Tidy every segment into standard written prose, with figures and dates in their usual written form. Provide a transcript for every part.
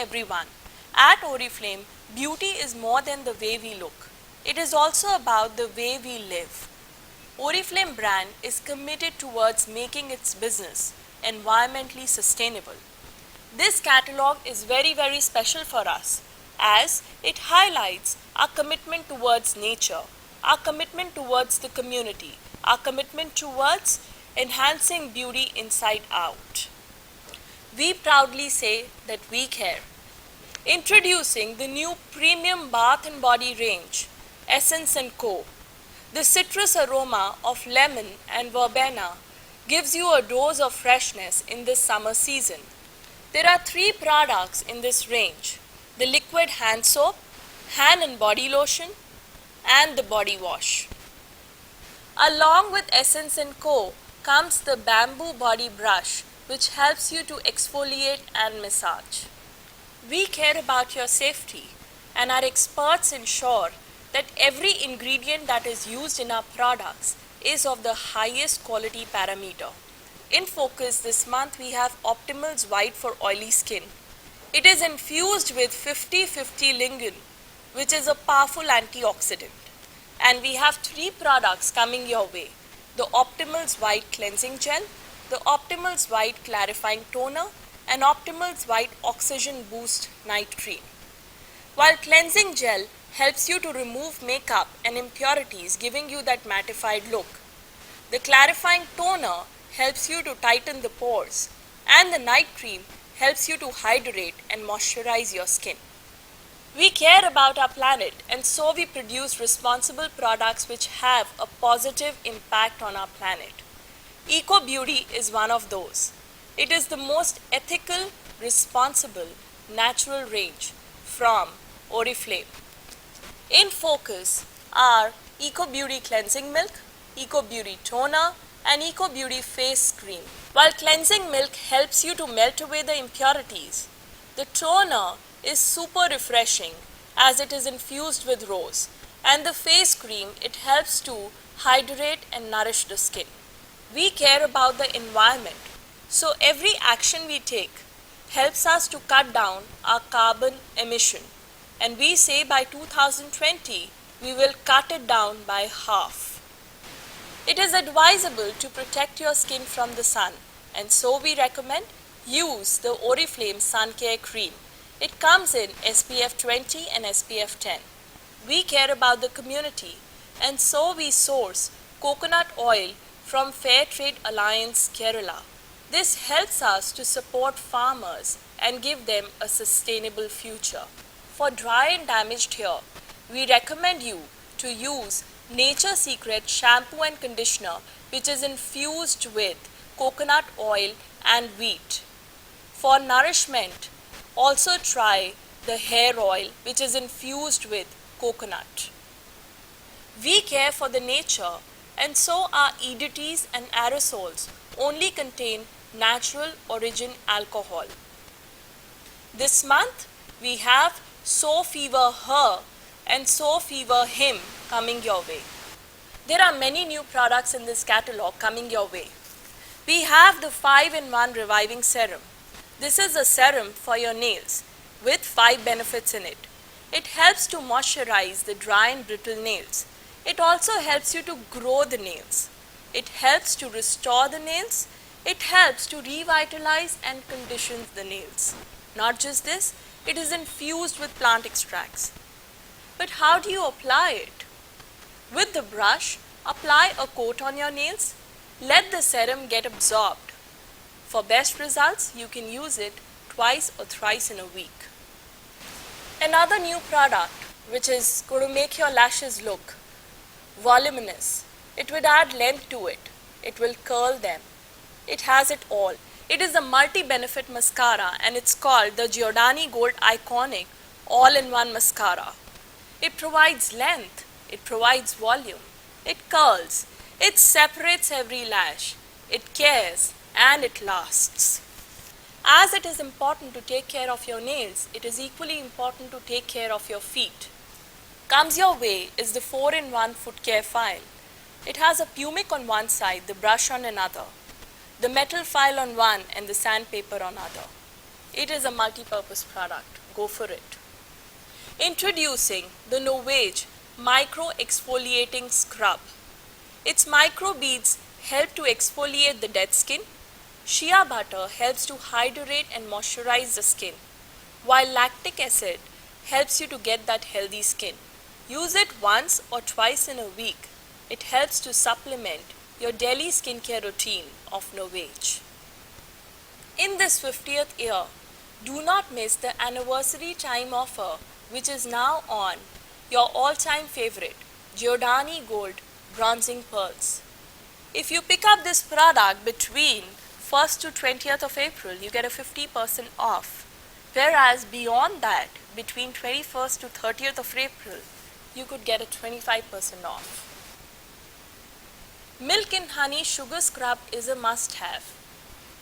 everyone. At Oriflame, beauty is more than the way we look. It is also about the way we live. Oriflame brand is committed towards making its business environmentally sustainable. This catalog is very special for us as it highlights our commitment towards nature, our commitment towards the community, our commitment towards enhancing beauty inside out. We proudly say that we care. Introducing the new premium bath and body range, Essence & Co. The citrus aroma of lemon and verbena gives you a dose of freshness in this summer season. There are 3 products in this range: the liquid hand soap, hand and body lotion, and the body wash. Along with Essence & Co. comes the bamboo body brush, which helps you to exfoliate and massage. We care about your safety, and our experts ensure that every ingredient that is used in our products is of the highest quality parameter. In focus this month we have Optimals White for oily skin. It is infused with 50/50 lignin, which is a powerful antioxidant. And we have 3 products coming your way: the Optimals White Cleansing Gel, the Optimals White Clarifying Toner, and Optimals White Oxygen Boost Night Cream. While Cleansing Gel helps you to remove makeup and impurities, giving you that mattified look, the Clarifying Toner helps you to tighten the pores, and the Night Cream helps you to hydrate and moisturize your skin. We care about our planet, and so we produce responsible products which have a positive impact on our planet. Eco Beauty is one of those. It is the most ethical, responsible, natural range from Oriflame. In focus are Eco Beauty Cleansing Milk, Eco Beauty Toner, and Eco Beauty Face Cream. While Cleansing Milk helps you to melt away the impurities, the toner is super refreshing as it is infused with rose, and the face cream, it helps to hydrate and nourish the skin. We care about the environment, so every action we take helps us to cut down our carbon emission, and we say by 2020 we will cut it down by half. It is advisable to protect your skin from the sun, and so we recommend use the Oriflame Sun Care Cream. It comes in SPF 20 and SPF 10. We care about the community, and so we source coconut oil from Fair Trade Alliance Kerala. This helps us to support farmers and give them a sustainable future. For dry and damaged hair, we recommend you to use Nature Secret shampoo and conditioner, which is infused with coconut oil and wheat. For nourishment, also try the hair oil, which is infused with coconut. We care for the nature, and so our EDTs and aerosols only contain natural origin alcohol. This month we have So Fever Her and So Fever Him coming your way. There are many new products in this catalog coming your way. We have the 5-in-1 Reviving Serum. This is a serum for your nails with 5 benefits in it. It helps to moisturize the dry and brittle nails. It also helps you to grow the nails. It helps to restore the nails. It helps to revitalize and condition the nails. Not just this, it is infused with plant extracts. But how do you apply it? With the brush, apply a coat on your nails. Let the serum get absorbed. For best results, you can use it twice or thrice in a week. Another new product which is going to make your lashes look voluminous. It will add length to it. It will curl them. It has it all. It is a multi-benefit mascara, and it's called the Giordani Gold Iconic All-in-One Mascara. It provides length. It provides volume. It curls. It separates every lash. It cares, and it lasts. As it is important to take care of your nails, it is equally important to take care of your feet. Comes your way is the 4-in-1 foot care file. It has a pumic on one side, the brush on another, the metal file on one, and the sandpaper on other. It is a multi-purpose product. Go for it. Introducing the Novage Micro Exfoliating Scrub. Its micro beads help to exfoliate the dead skin. Shea butter helps to hydrate and moisturize the skin, while lactic acid helps you to get that healthy skin. Use it once or twice in a week. It helps to supplement your daily skincare routine of Novage. In this 50th year, do not miss the anniversary time offer, which is now on your all-time favorite, Giordani Gold Bronzing Pearls. If you pick up this product between 1st to 20th of April, you get a 50% off. Whereas beyond that, between 21st to 30th of April, you could get a 25% off. Milk and Honey Sugar Scrub is a must-have.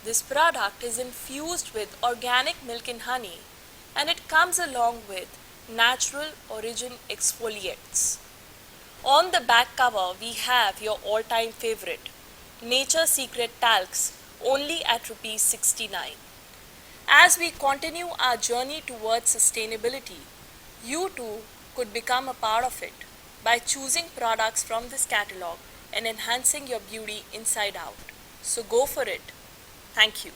This product is infused with organic milk and honey, and it comes along with natural origin exfoliates. On the back cover, we have your all-time favorite, Nature Secret Talcs, only at ₹69. As we continue our journey towards sustainability, you too could become a part of it by choosing products from this catalog and enhancing your beauty inside out. So go for it. Thank you.